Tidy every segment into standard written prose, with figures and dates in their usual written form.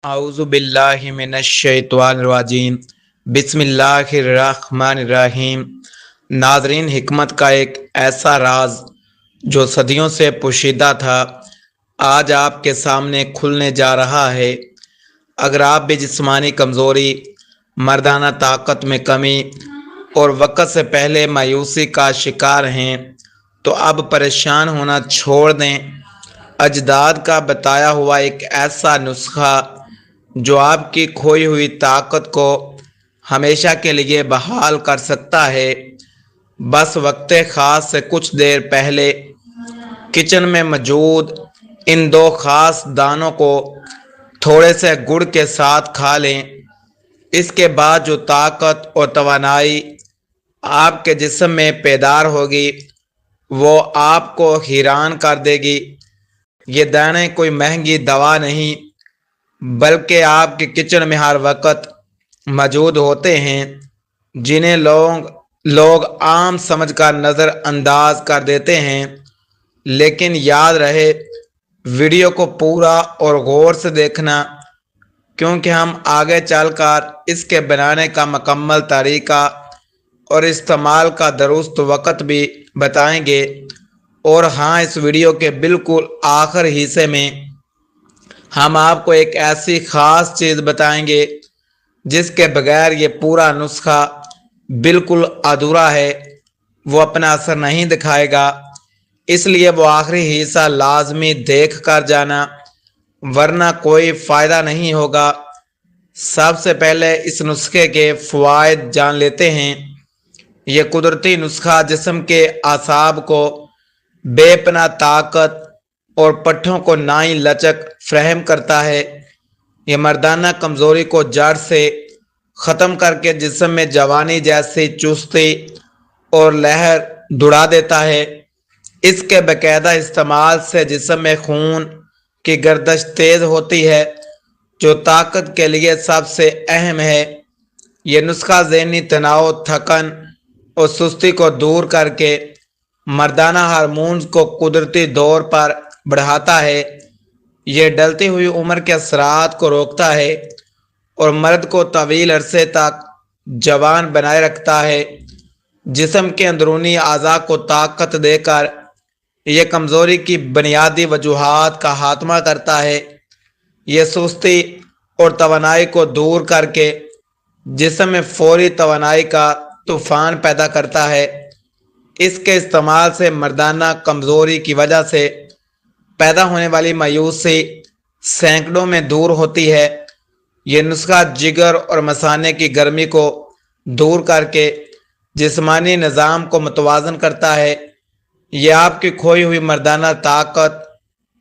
اعوذ باللہ من الشیطان الرجیم بسم اللہ الرحمن الرحیم۔ ناظرین، حکمت کا ایک ایسا راز جو صدیوں سے پوشیدہ تھا آج آپ کے سامنے کھلنے جا رہا ہے۔ اگر آپ بھی جسمانی کمزوری، مردانہ طاقت میں کمی اور وقت سے پہلے مایوسی کا شکار ہیں تو اب پریشان ہونا چھوڑ دیں۔ اجداد کا بتایا ہوا ایک ایسا نسخہ جو آپ کی کھوئی ہوئی طاقت کو ہمیشہ کے لیے بحال کر سکتا ہے۔ بس وقت خاص سے کچھ دیر پہلے کچن میں موجود ان دو خاص دانوں کو تھوڑے سے گڑ کے ساتھ کھا لیں۔ اس کے بعد جو طاقت اور توانائی آپ کے جسم میں بیدار ہوگی وہ آپ کو حیران کر دے گی۔ یہ دانے کوئی مہنگی دوا نہیں بلکہ آپ کے کچن میں ہر وقت موجود ہوتے ہیں، جنہیں لوگ عام سمجھ کر نظر انداز کر دیتے ہیں۔ لیکن یاد رہے، ویڈیو کو پورا اور غور سے دیکھنا، کیونکہ ہم آگے چل کر اس کے بنانے کا مکمل طریقہ اور استعمال کا درست وقت بھی بتائیں گے۔ اور ہاں، اس ویڈیو کے بالکل آخر حصے میں ہم آپ کو ایک ایسی خاص چیز بتائیں گے جس کے بغیر یہ پورا نسخہ بالکل ادھورا ہے، وہ اپنا اثر نہیں دکھائے گا۔ اس لیے وہ آخری حصہ لازمی دیکھ کر جانا، ورنہ کوئی فائدہ نہیں ہوگا۔ سب سے پہلے اس نسخے کے فوائد جان لیتے ہیں۔ یہ قدرتی نسخہ جسم کے اعصاب کو بے پناہ طاقت اور پٹھوں کو نئی لچک فراہم کرتا ہے۔ یہ مردانہ کمزوری کو جڑ سے ختم کر کے جسم میں جوانی جیسی چستی اور لہر دوڑا دیتا ہے۔ اس کے باقاعدہ استعمال سے جسم میں خون کی گردش تیز ہوتی ہے، جو طاقت کے لیے سب سے اہم ہے۔ یہ نسخہ ذہنی تناؤ، تھکن اور سستی کو دور کر کے مردانہ ہارمونز کو قدرتی طور پر بڑھاتا ہے۔ یہ ڈلتی ہوئی عمر کے اثرات کو روکتا ہے اور مرد کو طویل عرصے تک جوان بنائے رکھتا ہے۔ جسم کے اندرونی اعضاء کو طاقت دے کر یہ کمزوری کی بنیادی وجوہات کا خاتمہ کرتا ہے۔ یہ سستی اور توانائی کو دور کر کے جسم میں فوری توانائی کا طوفان پیدا کرتا ہے۔ اس کے استعمال سے مردانہ کمزوری کی وجہ سے پیدا ہونے والی مایوسی سینکڑوں میں دور ہوتی ہے۔ یہ نسخہ جگر اور مثانے کی گرمی کو دور کر کے جسمانی نظام کو متوازن کرتا ہے۔ یہ آپ کی کھوئی ہوئی مردانہ طاقت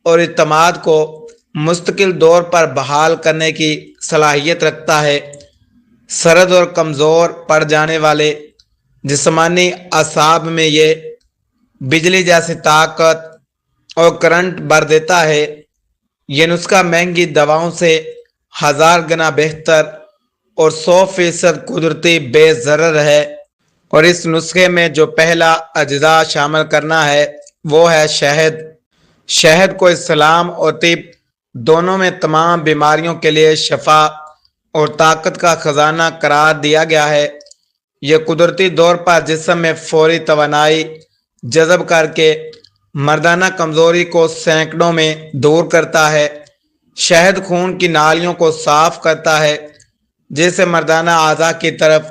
اور اعتماد کو مستقل طور پر بحال کرنے کی صلاحیت رکھتا ہے۔ سرد اور کمزور پڑ جانے والے جسمانی اعصاب میں یہ بجلی جیسی طاقت اور کرنٹ بھر دیتا ہے۔ یہ نسخہ مہنگی دواؤں سے 1000 گنا بہتر اور 100% قدرتی بے ضرر ہے۔ اور اس نسخے میں جو پہلا اجزاء شامل کرنا ہے وہ ہے شہد۔ شہد کو اسلام اور طب دونوں میں تمام بیماریوں کے لیے شفا اور طاقت کا خزانہ قرار دیا گیا ہے۔ یہ قدرتی طور پر جسم میں فوری توانائی جذب کر کے مردانہ کمزوری کو سینکڑوں میں دور کرتا ہے۔ شہد خون کی نالیوں کو صاف کرتا ہے، جس سے مردانہ اعضاء کی طرف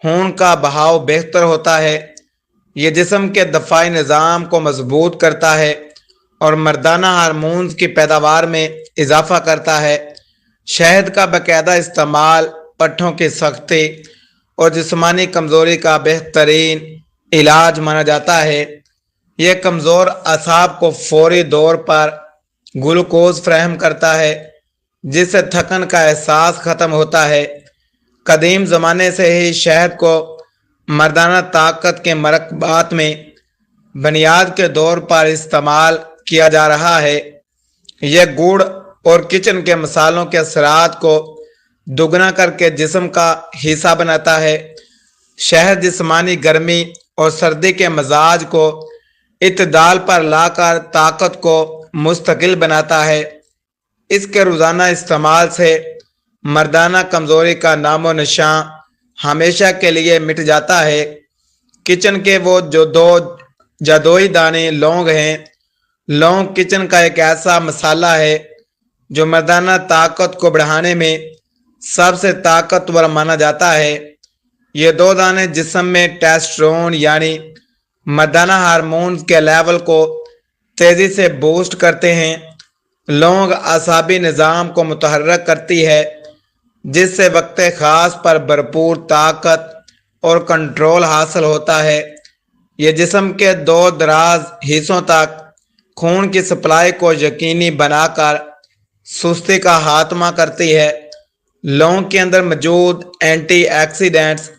خون کا بہاؤ بہتر ہوتا ہے۔ یہ جسم کے دفاعی نظام کو مضبوط کرتا ہے اور مردانہ ہارمونز کی پیداوار میں اضافہ کرتا ہے۔ شہد کا باقاعدہ استعمال پٹھوں کی سختی اور جسمانی کمزوری کا بہترین علاج مانا جاتا ہے۔ یہ کمزور اعصاب کو فوری طور پر گلوکوز فراہم کرتا ہے، جس سے تھکن کا احساس ختم ہوتا ہے۔ قدیم زمانے سے ہی شہد کو مردانہ طاقت کے مرکبات میں بنیاد کے طور پر استعمال کیا جا رہا ہے۔ یہ گڑ اور کچن کے مصالحوں کے اثرات کو دگنا کر کے جسم کا حصہ بناتا ہے۔ شہد جسمانی گرمی اور سردی کے مزاج کو اعتدال پر لا کر طاقت کو مستقل بناتا ہے۔ اس کے روزانہ استعمال سے مردانہ کمزوری کا نام و نشان ہمیشہ کے لیے مٹ جاتا ہے۔ کچن کے وہ جو دو جادوئی دانے لونگ ہیں، لونگ کچن کا ایک ایسا مسالہ ہے جو مردانہ طاقت کو بڑھانے میں سب سے طاقتور مانا جاتا ہے۔ یہ دو دانے جسم میں ٹیسٹرون یعنی مردانہ ہارمونز کے لیول کو تیزی سے بوسٹ کرتے ہیں۔ لونگ اعصابی نظام کو متحرک کرتی ہے، جس سے وقت خاص پر بھرپور طاقت اور کنٹرول حاصل ہوتا ہے۔ یہ جسم کے دور دراز حصوں تک خون کی سپلائی کو یقینی بنا کر سستی کا خاتمہ کرتی ہے۔ لونگ کے اندر موجود اینٹی ایکسیڈنٹس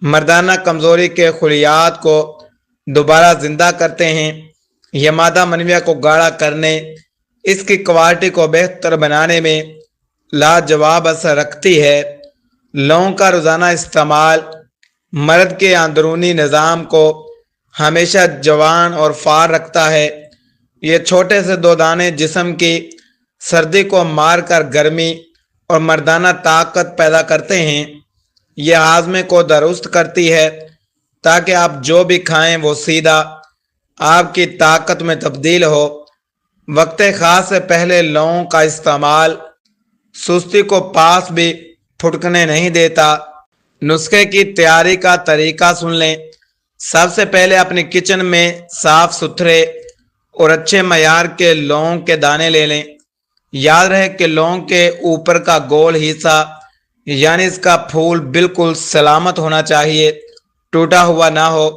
مردانہ کمزوری کے خلیات کو دوبارہ زندہ کرتے ہیں۔ یہ مادہ منویہ کو گاڑھا کرنے، اس کی کوالٹی کو بہتر بنانے میں لاجواب اثر رکھتی ہے۔ لونگ کا روزانہ استعمال مرد کے اندرونی نظام کو ہمیشہ جوان اور فعال رکھتا ہے۔ یہ چھوٹے سے دو دانے جسم کی سردی کو مار کر گرمی اور مردانہ طاقت پیدا کرتے ہیں۔ یہ ہاضمے کو درست کرتی ہے تاکہ آپ جو بھی کھائیں وہ سیدھا آپ کی طاقت میں تبدیل ہو۔ وقت خاص سے پہلے لونگ کا استعمال سستی کو پاس بھی پھٹکنے نہیں دیتا۔ نسخے کی تیاری کا طریقہ سن لیں۔ سب سے پہلے اپنی کچن میں صاف ستھرے اور اچھے معیار کے لونگ کے دانے لے لیں۔ یاد رہے کہ لونگ کے اوپر کا گول حصہ یعنی اس کا پھول بالکل سلامت ہونا چاہیے، ٹوٹا ہوا نہ ہو۔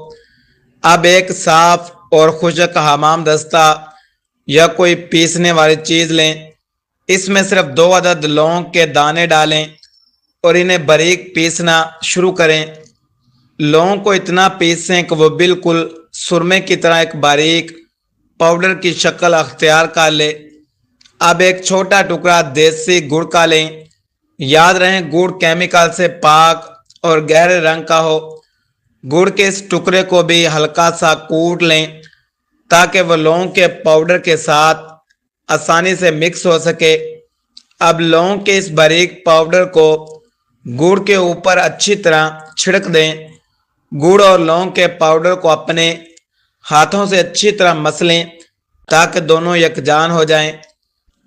اب ایک صاف اور خشک حمام دستہ یا کوئی پیسنے والی چیز لیں۔ اس میں صرف 2 عدد لونگ کے دانے ڈالیں اور انہیں باریک پیسنا شروع کریں۔ لونگ کو اتنا پیسیں کہ وہ بالکل سرمے کی طرح ایک باریک پاؤڈر کی شکل اختیار کر لے۔ اب ایک چھوٹا ٹکڑا دیسی گڑ کا لیں۔ یاد رہیں گڑ کیمیکل سے پاک اور گہرے رنگ کا ہو۔ گڑ کے اس ٹکڑے کو بھی ہلکا سا کوٹ لیں تاکہ وہ لونگ کے پاؤڈر کے ساتھ آسانی سے مکس ہو سکے۔ اب لونگ کے اس باریک پاؤڈر کو گڑ کے اوپر اچھی طرح چھڑک دیں۔ گڑ اور لونگ کے پاؤڈر کو اپنے ہاتھوں سے اچھی طرح مسلیں تاکہ دونوں یکجان ہو جائیں۔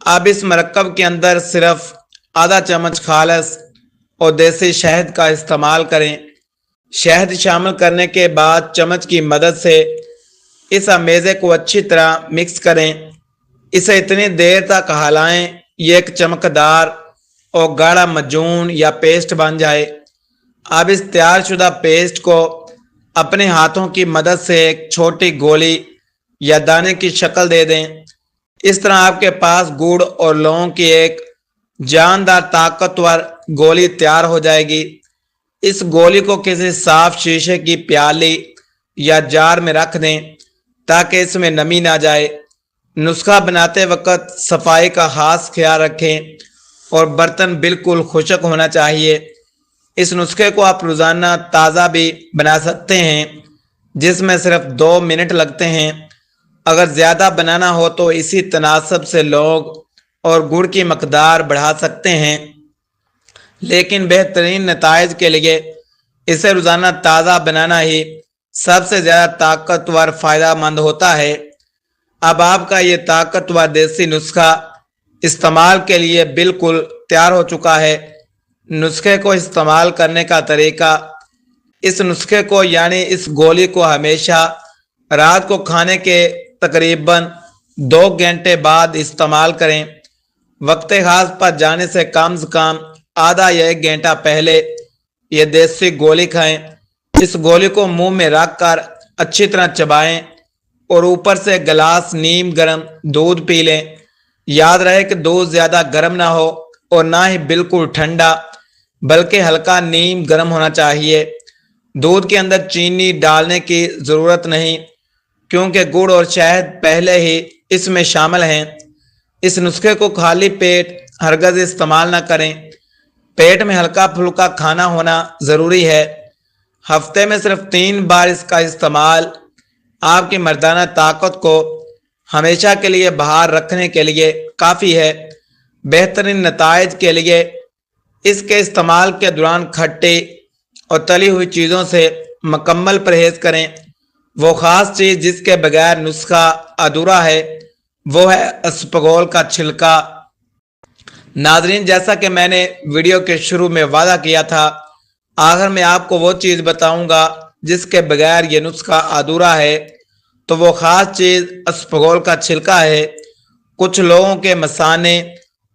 اب اس مرکب کے اندر صرف آدھا چمچ خالص اور دیسی شہد کا استعمال کریں۔ شہد شامل کرنے کے بعد چمچ کی مدد سے اس امیزے کو اچھی طرح مکس کریں۔ اسے اتنی دیر تک ہلائیں یہ ایک چمکدار اور گاڑھا مجون یا پیسٹ بن جائے۔ اب اس تیار شدہ پیسٹ کو اپنے ہاتھوں کی مدد سے ایک چھوٹی گولی یا دانے کی شکل دے دیں۔ اس طرح آپ کے پاس گڑ اور لونگ کی ایک جاندار طاقتور گولی تیار ہو جائے گی۔ اس گولی کو کسی صاف شیشے کی پیالی یا جار میں رکھ دیں تاکہ اس میں نمی نہ جائے۔ نسخہ بناتے وقت صفائی کا خاص خیال رکھیں اور برتن بالکل خشک ہونا چاہیے۔ اس نسخے کو آپ روزانہ تازہ بھی بنا سکتے ہیں، جس میں صرف 2 منٹ لگتے ہیں۔ اگر زیادہ بنانا ہو تو اسی تناسب سے لونگ اور گڑ کی مقدار بڑھا سکتے ہیں، لیکن بہترین نتائج کے لیے اسے روزانہ تازہ بنانا ہی سب سے زیادہ طاقتور فائدہ مند ہوتا ہے۔ اب آپ کا یہ طاقتور دیسی نسخہ استعمال کے لیے بالکل تیار ہو چکا ہے۔ نسخے کو استعمال کرنے کا طریقہ: اس نسخے کو یعنی اس گولی کو ہمیشہ رات کو کھانے کے تقریباً 2 گھنٹے بعد استعمال کریں۔ وقت خاص پر جانے سے کم آدھا یا 1 گھنٹہ پہلے یہ دیسی گولی کھائیں۔ اس گولی کو منہ میں رکھ کر اچھی طرح چبائیں اور اوپر سے گلاس نیم گرم دودھ پی لیں۔ یاد رہے کہ دودھ زیادہ گرم نہ ہو اور نہ ہی بالکل ٹھنڈا، بلکہ ہلکا نیم گرم ہونا چاہیے۔ دودھ کے اندر چینی ڈالنے کی ضرورت نہیں کیونکہ گڑ اور شہد پہلے ہی اس میں شامل ہیں۔ اس نسخے کو خالی پیٹ ہرگز استعمال نہ کریں۔ پیٹ میں ہلکا پھلکا کھانا ہونا ضروری ہے۔ ہفتے میں صرف 3 بار اس کا استعمال آپ کی مردانہ طاقت کو ہمیشہ کے لیے بحال رکھنے کے لیے کافی ہے۔ بہترین نتائج کے لیے اس کے استعمال کے دوران کھٹی اور تلی ہوئی چیزوں سے مکمل پرہیز کریں۔ وہ خاص چیز جس کے بغیر نسخہ ادھورا ہے وہ ہے اسپغول کا چھلکا۔ ناظرین، جیسا کہ میں نے ویڈیو کے شروع میں وعدہ کیا تھا، آخر میں آپ کو وہ چیز بتاؤں گا جس کے بغیر یہ نسخہ ادھورا ہے، تو وہ خاص چیز اسپغول کا چھلکا ہے۔ کچھ لوگوں کے مثانے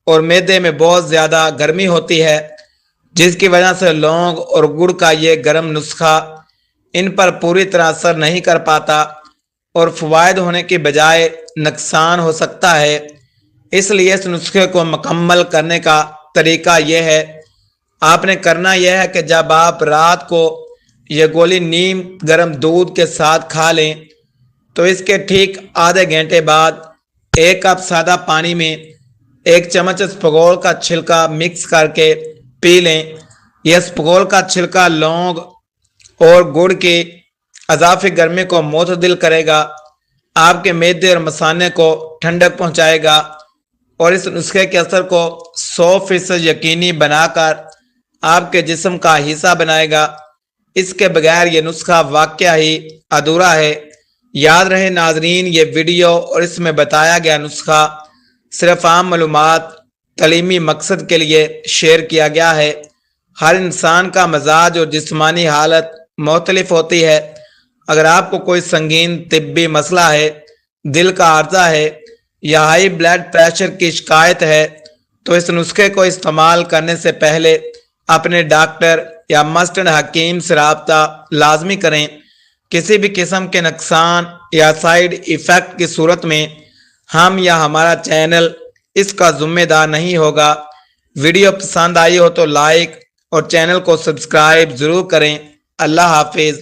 اور معدے میں بہت زیادہ گرمی ہوتی ہے، جس کی وجہ سے لونگ اور گڑ کا یہ گرم نسخہ ان پر پوری طرح اثر نہیں کر پاتا اور فوائد ہونے کے بجائے نقصان ہو سکتا ہے۔ اس لیے اس نسخے کو مکمل کرنے کا طریقہ یہ ہے، آپ نے کرنا یہ ہے کہ جب آپ رات کو یہ گولی نیم گرم دودھ کے ساتھ کھا لیں تو اس کے ٹھیک آدھے گھنٹے بعد 1 کپ سادہ پانی میں 1 چمچ اسپغول کا چھلکا مکس کر کے پی لیں۔ یہ اسپغول کا چھلکا لونگ اور گڑ کی اضافی گرمی کو معتدل کرے گا، آپ کے معدے اور مثانے کو ٹھنڈک پہنچائے گا اور اس نسخے کے اثر کو 100% یقینی بنا کر آپ کے جسم کا حصہ بنائے گا۔ اس کے بغیر یہ نسخہ واقعہ ہی ادھورا ہے۔ یاد رہے ناظرین، یہ ویڈیو اور اس میں بتایا گیا نسخہ صرف عام معلومات تعلیمی مقصد کے لیے شیئر کیا گیا ہے۔ ہر انسان کا مزاج اور جسمانی حالت مختلف ہوتی ہے۔ اگر آپ کو کوئی سنگین طبی مسئلہ ہے، دل کا عارضہ ہے یا ہائی بلڈ پریشر کی شکایت ہے تو اس نسخے کو استعمال کرنے سے پہلے اپنے ڈاکٹر یا مسٹرڈ حکیم سے رابطہ لازمی کریں۔ کسی بھی قسم کے نقصان یا سائیڈ ایفیکٹ کی صورت میں ہم یا ہمارا چینل اس کا ذمہ دار نہیں ہوگا۔ ویڈیو پسند آئی ہو تو لائک اور چینل کو سبسکرائب ضرور کریں۔ اللہ حافظ۔